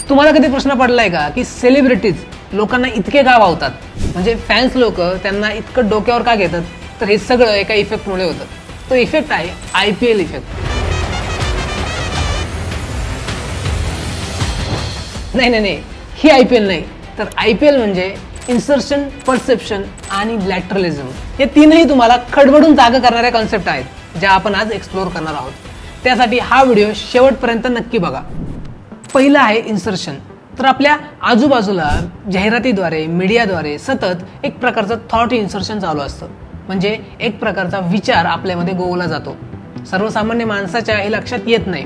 तुम्हाला कधी प्रश्न पडलाय का की सेलिब्रिटीज लोकांना इतके का भावतात? म्हणजे फॅन्स लोक त्यांना इतकं डोक्यावर का घेतात? तर हे सगळं एका इफेक्टमुळे होतं. तो इफेक्ट आहे IPL इफेक्ट. नाही, ही IPL नाही, तर IPL म्हणजे इन्सर्शन, परसेप्शन आणि लॅटरलिझम. हे तीनही तुम्हाला खडबडून जागा करणाऱ्या कॉन्सेप्ट आहेत ज्या आपण आज एक्सप्लोर करणार आहोत. त्यासाठी हा व्हिडिओ शेवटपर्यंत नक्की बघा. पहिला आहे इन्सर्शन. तर आपल्या आजूबाजूला जाहिरातीद्वारे, मीडियाद्वारे सतत एक प्रकारचं थॉट इन्सर्शन चालू असतं. म्हणजे एक प्रकारचा विचार आपल्यामध्ये गोवला जातो. सर्वसामान्य माणसाच्या हे लक्षात येत नाही,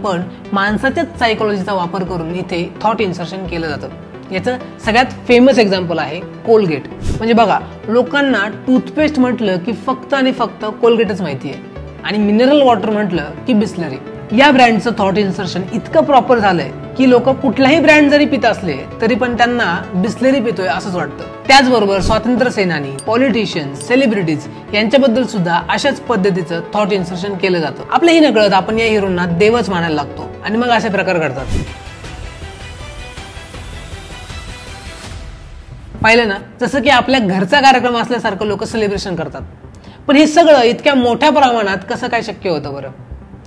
पण माणसाच्याच सायकोलॉजीचा वापर करून इथे थॉट इन्सर्शन केलं जातं. याचं सगळ्यात फेमस एक्झाम्पल आहे कोलगेट. म्हणजे बघा, लोकांना टूथपेस्ट म्हटलं की फक्त आणि फक्त कोलगेटच माहिती आहे, आणि मिनरल वॉटर म्हटलं की बिस्लरी. या ब्रँडचं थॉट इन्सर्शन इतकं प्रॉपर झालंय की लोक कुठलाही ब्रँड जरी पित असले तरी पण त्यांना बिस्लरी पितोय असंच वाटतं. त्याचबरोबर स्वातंत्र्य सेनानी, पॉलिटिशियन्स, सेलिब्रिटीज यांच्याबद्दल सुद्धा अशाच पद्धतीचं थॉट इन्सर्शन केलं जातं. आपल्याही नकळत आपण या हिरोंना देवच मानायला लागतो आणि मग असे प्रकार घडतात. पाहिलं ना, जसं की आपल्या घरचा कार्यक्रम असल्यासारखं लोक सेलिब्रेशन करतात. पण हे सगळं इतक्या मोठ्या प्रमाणात कसं काय शक्य होतं बरं?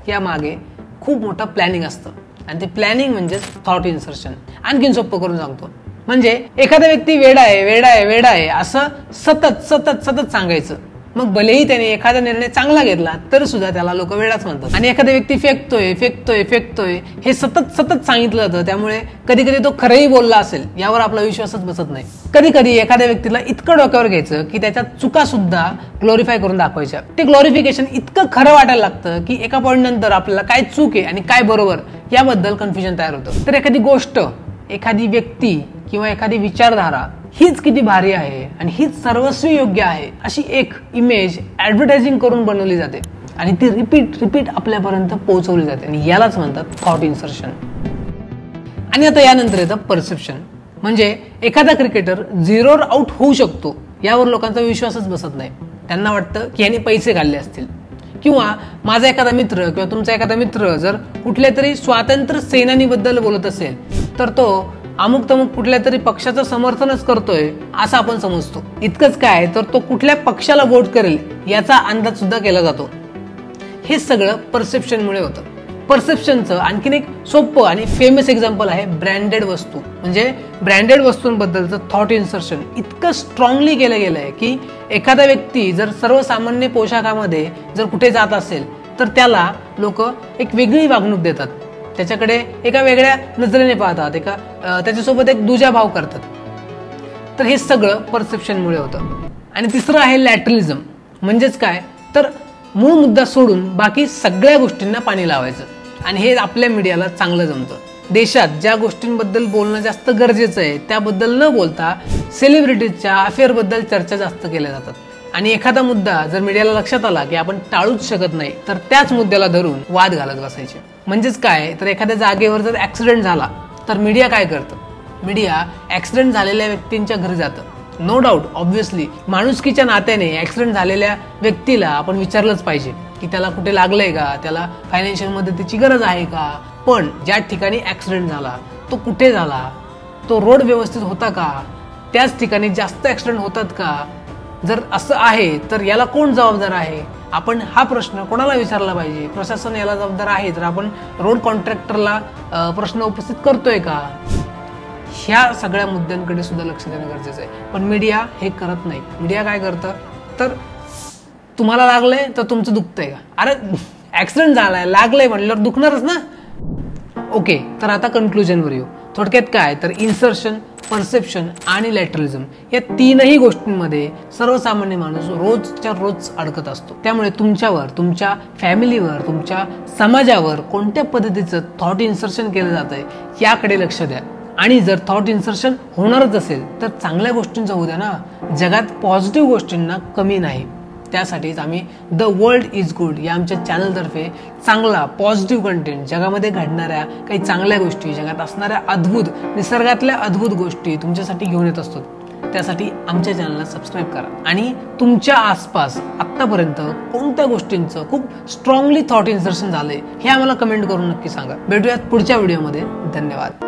या मागे खूप मोठं प्लॅनिंग असतं, आणि ते प्लॅनिंग म्हणजेच थॉट इन्सर्शन. आणखीन सोपं करून सांगतो. म्हणजे एखादा व्यक्ती वेडा आहे असं सतत सांगायचं. मग भलेही त्याने एखादा निर्णय चांगला घेतला तर सुद्धा त्याला लोक वेडाच म्हणतात. आणि एखादा व्यक्ती फेकतोय हे सतत सांगितलं जातं. त्यामुळे कधी कधी तो खरंही बोलला असेल यावर आपला विश्वासच बसत नाही. कधी एखाद्या व्यक्तीला इतकं डोक्यावर घ्यायचं की त्याच्या चुका सुद्धा ग्लोरिफाय करून दाखवायच्या. ते ग्लोरिफिकेशन इतकं खरं वाटायला लागतं की एका पॉईंट नंतर आपल्याला काय चूक आहे आणि काय बरोबर याबद्दल कन्फ्युजन तयार होतं. तर एखादी गोष्ट, एखादी व्यक्ती किंवा एखादी विचारधारा हीच किती भारी आहे आणि हीच सर्वस्वी योग्य आहे अशी एक इमेज ऍडव्हर्टायझिंग करून बनवली जाते, आणि ती रिपीट आपल्यापर्यंत पोहोचवली जाते, आणि यालाच म्हणतात थॉट इन्सर्शन. आणि आता यानंतर येतं परसेप्शन. म्हणजे एखादा क्रिकेटर 0वर आउट होऊ शकतो यावर लोकांचा विश्वासच बसत नाही. त्यांना वाटतं की याने पैसे घालले असतील, किंवा माझा एखादा मित्र किंवा तुमचा एखादा मित्र जर कुठल्या तरी स्वातंत्र्य सेनानीबद्दल बोलत असेल तर तो अमुक तमुक कुठल्या तरी पक्षाचं समर्थनच करतोय असं आपण समजतो. इतकंच काय, तर तो कुठल्या पक्षाला वोट करेल याचा अंदाज सुद्धा केला जातो. हे सगळं परसेप्शनमुळे होतं. परसेप्शनचं आणखीन एक सोपं आणि फेमस एक्झाम्पल आहे ब्रँडेड वस्तू. म्हणजे ब्रँडेड वस्तूंबद्दलचं थॉट इन्सर्शन इतकं स्ट्रॉंगली केलं गेलं आहे की एखादा व्यक्ती जर सर्वसामान्य पोशाखामध्ये जर कुठे जात असेल तर त्याला लोक एक वेगळी वागणूक देतात, त्याच्याकडे एका वेगळ्या नजरेने पाहतात, त्याच्यासोबत एक दुजाभाव करतात. तर हे सगळं परसेप्शनमुळे होतं. आणि तिसरं आहे लॅटरलिझम. म्हणजेच काय, तर मूळ मुद्दा सोडून बाकी सगळ्या गोष्टींना पाणी लावायचं. आणि हे आपल्या मीडियाला चांगलं जमतं. देशात ज्या गोष्टींबद्दल बोलणं जास्त गरजेचं आहे त्याबद्दल न बोलता सेलिब्रिटीजच्या अफेअरबद्दल चर्चा जास्त केल्या जातात. आणि एखादा मुद्दा जर मीडियाला लक्षात आला की आपण टाळूच शकत नाही तर त्याच मुद्द्याला धरून वाद घालत बसायचे. म्हणजेच काय, तर एखाद्या जागेवर जर ऍक्सिडेंट झाला तर मीडिया काय करतं? मीडिया ऍक्सिडेंट झालेल्या व्यक्तींच्या घरी जातं. नो डाऊट, ऑब्व्हियसली माणुसकीच्या नात्याने ऍक्सिडेंट झालेल्या व्यक्तीला आपण विचारलंच पाहिजे की त्याला कुठे लागलंय का, त्याला फायनान्शियल मदतीची गरज आहे का. पण ज्या ठिकाणी ऍक्सिडेंट झाला तो कुठे झाला, तो रोड व्यवस्थित होता का, त्याच ठिकाणी जास्त ऍक्सिडेंट होतात का, जर असं आहे तर याला कोण जबाबदार आहे, आपण हा प्रश्न कोणाला विचारला पाहिजे, प्रशासन याला जबाबदार आहे तर आपण रोड कॉन्ट्रॅक्टरला प्रश्न उपस्थित करतोय का. ह्या सगळ्या मुद्द्यांकडे सुद्धा लक्ष देणं गरजेचं आहे. पण मीडिया हे करत नाही. मीडिया काय करतं, तर तुम्हाला लागलंय तर तुमचं दुखतंय का, अरे ऍक्सिडेंट झालाय, लागलंय म्हणल्यावर दुखणारच ना. ओके, तर आता कन्क्लुजनवर येऊ. थोडक्यात काय, तर इन्सर्शन, परसेप्शन आणि लॅटरलिझम या तीनही गोष्टींमध्ये सर्वसामान्य माणूस रोजच्या रोज अडकत असतो. त्यामुळे तुमच्यावर, तुमच्या फॅमिलीवर, तुमच्या समाजावर कोणत्या पद्धतीचं थॉट इन्सर्शन केलं जातंय याकडे लक्ष द्या. आणि जर थॉट इन्सर्शन होणारच असेल तर चांगल्या गोष्टींचं होऊ द्या ना. जगात पॉझिटिव्ह गोष्टींना कमी नाही. त्यासाठीच आम्ही द वर्ल्ड इज गुड या आमच्या चॅनलतर्फे चांगला पॉझिटिव्ह कंटेंट, जगामध्ये घडणाऱ्या काही चांगल्या गोष्टी, जगात असणाऱ्या अद्भुत, निसर्गातल्या अद्भुत गोष्टी तुमच्यासाठी घेऊन येत असतो. त्यासाठी आमच्या चॅनलला सबस्क्राईब करा. आणि तुमच्या आसपास आत्तापर्यंत कोणत्या गोष्टींचं खूप स्ट्रॉंगली थॉट इन्सर्शन झालंय हे आम्हाला कमेंट करून नक्की सांगा. भेटूयात पुढच्या व्हिडिओमध्ये. धन्यवाद.